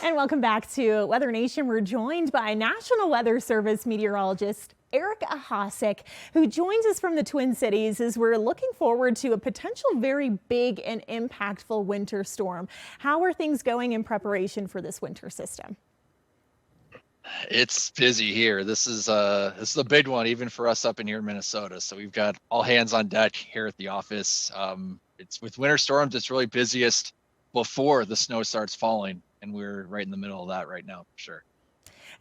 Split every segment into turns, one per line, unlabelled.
And welcome back to Weather Nation. We're joined by National Weather Service meteorologist Eric Ahasik, who joins us from the Twin Cities as we're looking forward to a potential very big and impactful winter storm. How are things going in preparation for this winter system?
It's busy here. This is a big one, even for us up in here in Minnesota. So we've got all hands on deck here at the office. It's with winter storms, it's really busiest before the snow starts falling, and we're right in the middle of that right now, for sure.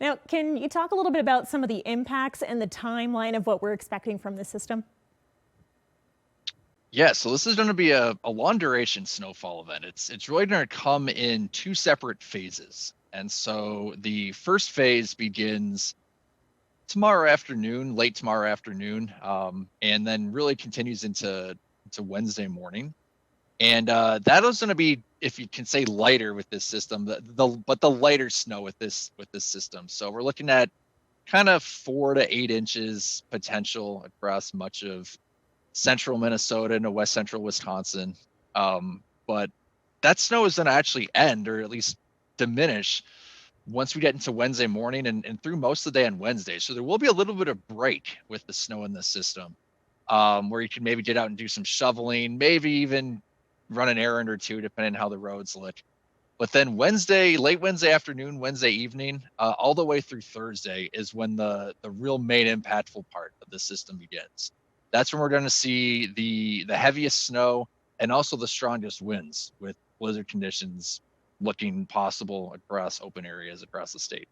Now, can you talk a little bit about some of the impacts and the timeline of what we're expecting from this system?
Yeah, so this is going to be a long duration snowfall event. It's really going to come in two separate phases. And so the first phase begins tomorrow afternoon, late tomorrow afternoon, and then really continues into Wednesday morning. And that is going to be, if you can say, lighter with this system, but the lighter snow with this system. So we're looking at kind of 4 to 8 inches potential across much of central Minnesota into west central Wisconsin. But that snow is going to actually end, or at least diminish, once we get into Wednesday morning and through most of the day on Wednesday. So there will be a little bit of break with the snow in this system, where you can maybe get out and do some shoveling, maybe even run an errand or two, depending on how the roads look. But then Wednesday, late Wednesday afternoon, Wednesday evening, all the way through Thursday is when the real main impactful part of the system begins. That's when we're going to see the heaviest snow and also the strongest winds, with blizzard conditions looking possible across open areas across the state.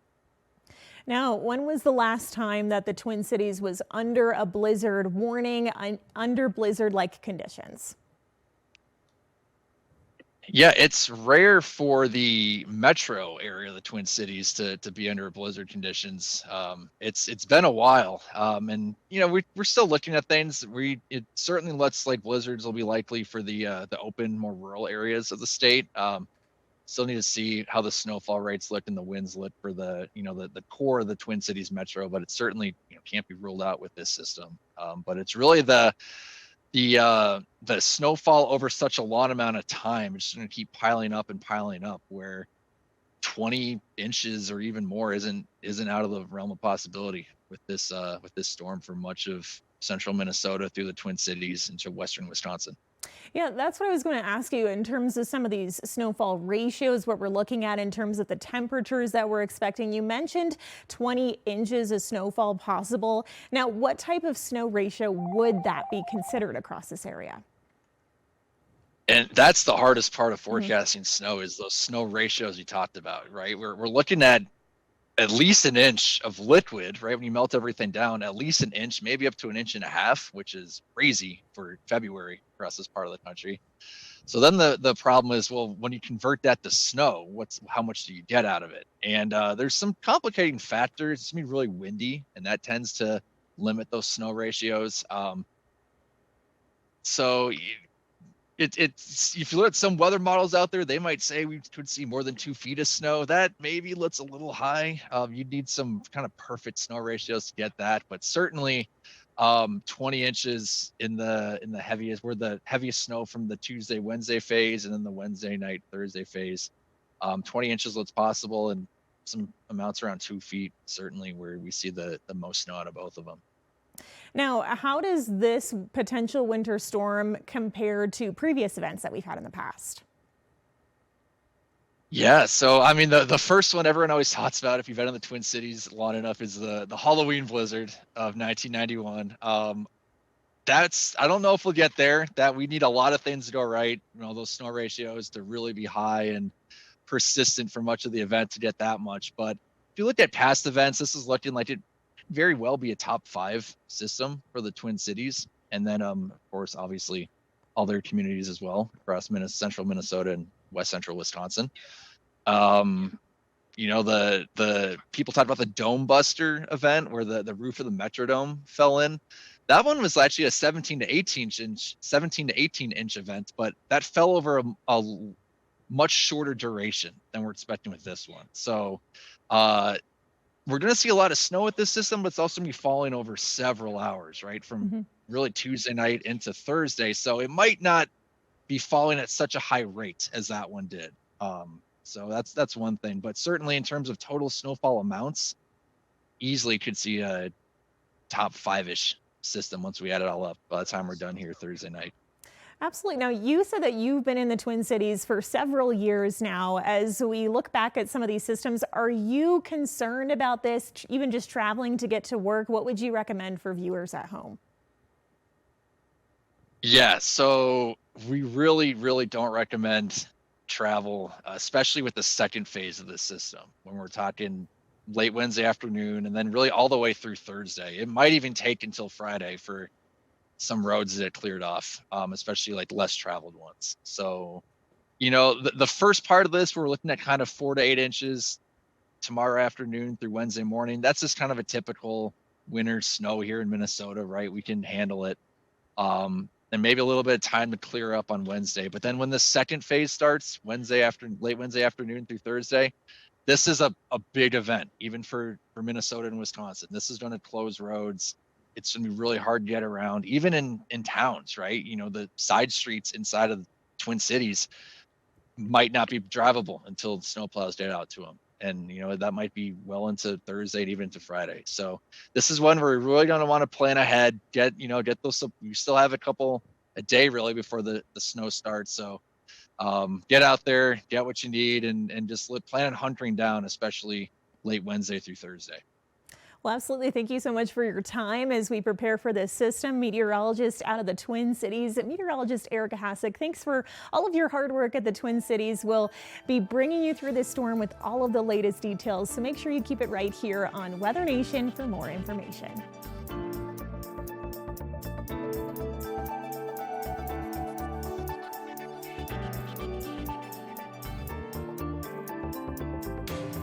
Now, when was the last time that the Twin Cities was under a blizzard warning, under blizzard-like conditions?
Yeah, it's rare for the metro area of the Twin Cities to be under blizzard conditions. It's been a while, and we're still looking at things. It certainly looks like blizzards will be likely for the open, more rural areas of the state. Still need to see how the snowfall rates look and the winds look for the core of the Twin Cities metro, but it certainly can't be ruled out with this system. But it's really the snowfall over such a long amount of time. It's just going to keep piling up and piling up, where 20 inches or even more isn't out of the realm of possibility with this storm for much of central Minnesota through the Twin Cities into western Wisconsin.
Yeah, that's what I was going to ask you in terms of some of these snowfall ratios, what we're looking at in terms of the temperatures that we're expecting. You mentioned 20 inches of snowfall possible. Now, what type of snow ratio would that be considered across this area?
And that's the hardest part of forecasting snow, is those snow ratios you talked about, right? We're looking at least an inch of liquid, right? When you melt everything down, at least an inch, maybe up to an inch and a half, which is crazy for February across this part of the country. So then the problem is, well, when you convert that to snow, how much do you get out of it? And there's some complicating factors. It's gonna be really windy, and that tends to limit those snow ratios. So it's if you look at some weather models out there, they might say we could see more than 2 feet of snow. That maybe looks a little high. You'd need some kind of perfect snow ratios to get that, but certainly 20 inches in the heaviest, where the heaviest snow from the Tuesday, Wednesday phase, and then the Wednesday night, Thursday phase. 20 inches looks possible, and some amounts around 2 feet, certainly where we see the most snow out of both of them.
Now, how does this potential winter storm compare to previous events that we've had in the past?
Yeah, so I mean, the first one everyone always talks about, if you've been in the Twin Cities long enough, is the Halloween blizzard of 1991. I don't know if we'll get there. That we need a lot of things to go right. Those snow ratios to really be high and persistent for much of the event to get that much. But if you look at past events, this is looking like it could very well be a top 5 system for the Twin Cities, and then of course, obviously, other communities as well across central Minnesota and west central Wisconsin. The people talked about the Dome Buster event, where the roof of the Metrodome fell in. That one was actually a 17 to 18 inch event, but that fell over a much shorter duration than we're expecting with this one. So we're going to see a lot of snow with this system, but it's also going to be falling over several hours, right? From really Tuesday night into Thursday. So it might not be falling at such a high rate as that one did. So that's one thing. But certainly in terms of total snowfall amounts, easily could see a top five-ish system once we add it all up by the time we're done here Thursday night.
Absolutely. Now, you said that you've been in the Twin Cities for several years now. As we look back at some of these systems, are you concerned about this, even just traveling to get to work? What would you recommend for viewers at home?
Yeah, so we really, really don't recommend travel, especially with the second phase of the system when we're talking late Wednesday afternoon and then really all the way through Thursday. It might even take until Friday for some roads that cleared off, especially like less traveled ones. So, the first part of this, we're looking at kind of 4 to 8 inches tomorrow afternoon through Wednesday morning. That's just kind of a typical winter snow here in Minnesota, right? We can handle it. And maybe a little bit of time to clear up on Wednesday. But then when the second phase starts, late Wednesday afternoon through Thursday, this is a big event, even for Minnesota and Wisconsin. This is going to close roads. It's going to be really hard to get around, even in towns, right? The side streets inside of Twin Cities might not be drivable until the snowplows get out to them. And, that might be well into Thursday and even into Friday. So this is one where we're really going to want to plan ahead, get those. You still have a day really before the snow starts. So get out there, get what you need, and just plan on hunkering down, especially late Wednesday through Thursday.
Well, absolutely. Thank you so much for your time as we prepare for this system. Meteorologist out of the Twin Cities, meteorologist Erica Hasek. Thanks for all of your hard work at the Twin Cities. We'll be bringing you through this storm with all of the latest details, so make sure you keep it right here on Weather Nation for more information.